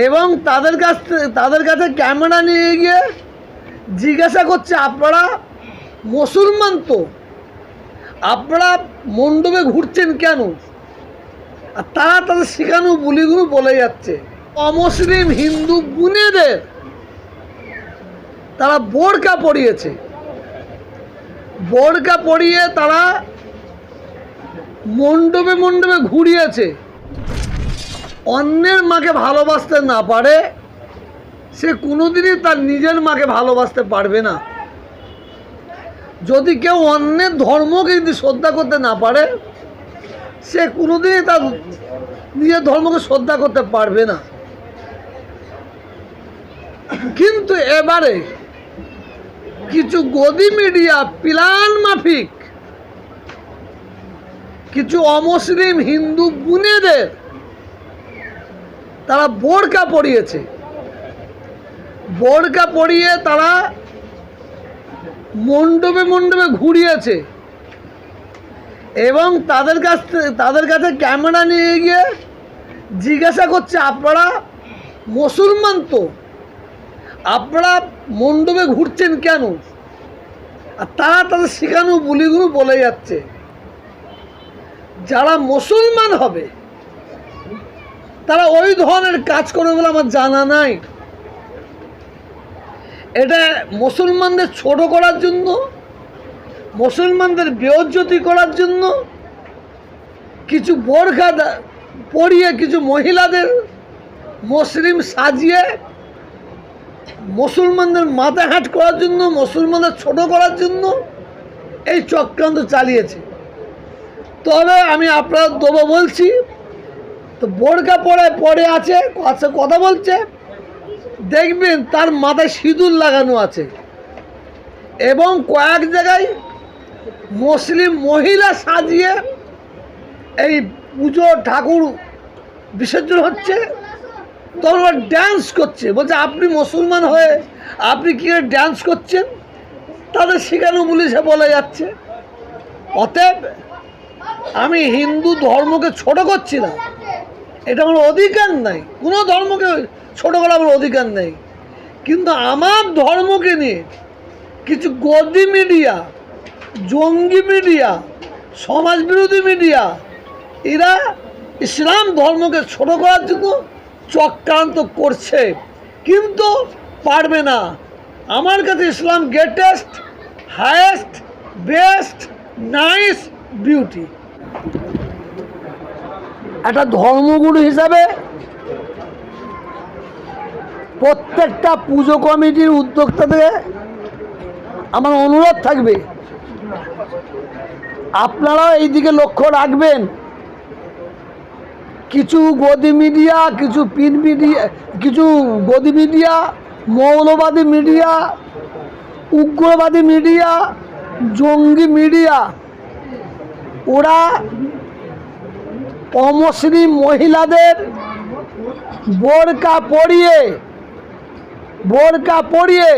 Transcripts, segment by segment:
এবং তাদের কাছে ক্যামেরা নিয়ে গিয়ে জিজ্ঞাসা করছে, আপনারা মুসলমান তো, আপনারা মণ্ডপে ঘুরছেন কেন? আর তারা তাদের শেখানো বলিগুলো বলে যাচ্ছে। অমুসলিম হিন্দু বোনেদের তারা বোরকা পরিয়েছে, বোরকা পরিয়ে তারা মণ্ডপে মণ্ডপে ঘুরিয়েছে। অন্যের মাকে ভালোবাসতে না পারে, সে কোনোদিনই তার নিজের মাকে ভালোবাসতে পারবে না। যদি কেউ অন্যের ধর্মকে যদি শ্রদ্ধা করতে না পারে, সে কোনোদিনই তার নিজের ধর্মকে শ্রদ্ধা করতে পারবে না। কিন্তু এবারে কিছু গদি মিডিয়া প্ল্যান মাফিক কিছু অমুসলিম হিন্দু বোনেদের তারা বোরকা পরিয়েছে, বোরকা পরিয়ে তারা মণ্ডপে মণ্ডপে ঘুরিয়েছে এবং তাদের কাছে ক্যামেরা নিয়ে গিয়ে জিজ্ঞাসা করছে, আপনারা মুসলমান তো, আপনারা মণ্ডপে ঘুরছেন কেন? আর তারা তাদের শেখানো বলিগুলো বলে যাচ্ছে। যারা মুসলমান হবে তারা ওই ধরনের কাজ করবে বলে আমার জানা নাই। এটা মুসলমানদের ছোট করার জন্য, মুসলমানদের বেইজ্জতি করার জন্য কিছু বোরকা পরিয়ে কিছু মহিলাদের মুসলিম সাজিয়ে মুসলমানদের মাথা হাট করার জন্য, মুসলমানদের ছোট করার জন্য এই চক্রান্ত চালিয়েছে। তবে আমি আপনার দেবো বলছি, তো বোরকা পরে আছে, কথা বলছে, দেখবেন তার মাথায় সিঁদুর লাগানো আছে এবং কয়েক জায়গায় মুসলিম মহিলা সাজিয়ে এই পুজো ঠাকুর বিসর্জন হচ্ছে, তখন ড্যান্স করছে। বলছে, আপনি মুসলমান হয়ে আপনি কী ড্যান্স করছেন? তাদের শেখানো বলে সে বলে যাচ্ছে। অতএব আমি হিন্দু ধর্মকে ছোট করছি না, এটা আমার অধিকার নাই, কোনো ধর্মকে ছোট করা আমার অধিকার নেই। কিন্তু আমার ধর্মকে নিয়ে কিছু গদি মিডিয়া, জঙ্গি মিডিয়া, সমাজবিরোধী মিডিয়া, এরা ইসলাম ধর্মকে ছোট করার জন্য চক্রান্ত করছে, কিন্তু পারবে না। আমার কাছে ইসলাম greatest, highest, best, nice, beauty. একটা ধর্মগুরু হিসাবে প্রত্যেকটা পুজো কমিটির উদ্যোক্তাদের আমার অনুরোধ থাকবে, আপনারাও এই দিকে লক্ষ্য রাখবেন। কিছু গদি মিডিয়া, কিছু প্রিন্ট মিডিয়া, কিছু গদি মিডিয়া, মৌলবাদী মিডিয়া, উগ্রবাদী মিডিয়া, জঙ্গি মিডিয়া, ওরা অমুসলিম মহিলাদের বোরকা পরিয়ে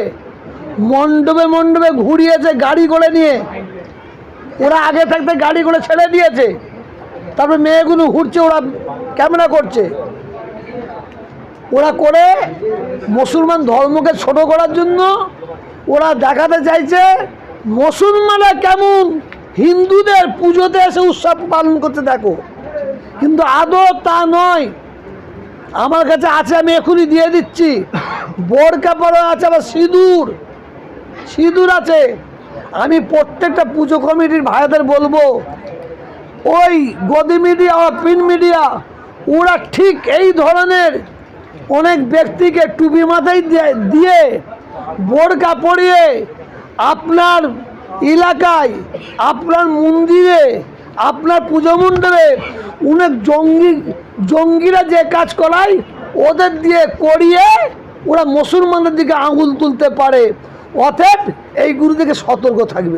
মণ্ডপে মণ্ডপে ঘুরিয়েছে গাড়ি করে নিয়ে। ওরা আগে থাকতে গাড়ি করে ছেড়ে দিয়েছে, তারপরে মেয়েগুলো ঘুরছে, ওরা ক্যামেরা করছে। ওরা করে মুসলমান ধর্মকে ছোট করার জন্য ওরা দেখাতে চাইছে মুসলমানরা কেমন হিন্দুদের পুজোতে এসে উৎসব পালন করতে দেখো, কিন্তু আদৌ তা নয়। আমার কাছে আছে, আমি এখনই দিয়ে দিচ্ছি, বোরকা পরা আছে, আবার সিঁদুর আছে। আমি প্রত্যেকটা পুজো কমিটির ভাইদের বলবো, ওই গদি মিডিয়া ও প্রিন্ট মিডিয়া ওরা ঠিক এই ধরনের অনেক ব্যক্তিকে টুপি মাথায় দিয়ে বোরকা পরিয়ে আপনার এলাকায়, আপনার মন্দিরে, আপনার পুজো মণ্ডপে অনেক জঙ্গিরা যে কাজ করায় ওদের দিয়ে করিয়ে ওরা মুসলমানদের দিকে আঙুল তুলতে পারে। অতএব এই গুরু থেকে সতর্ক থাকবে।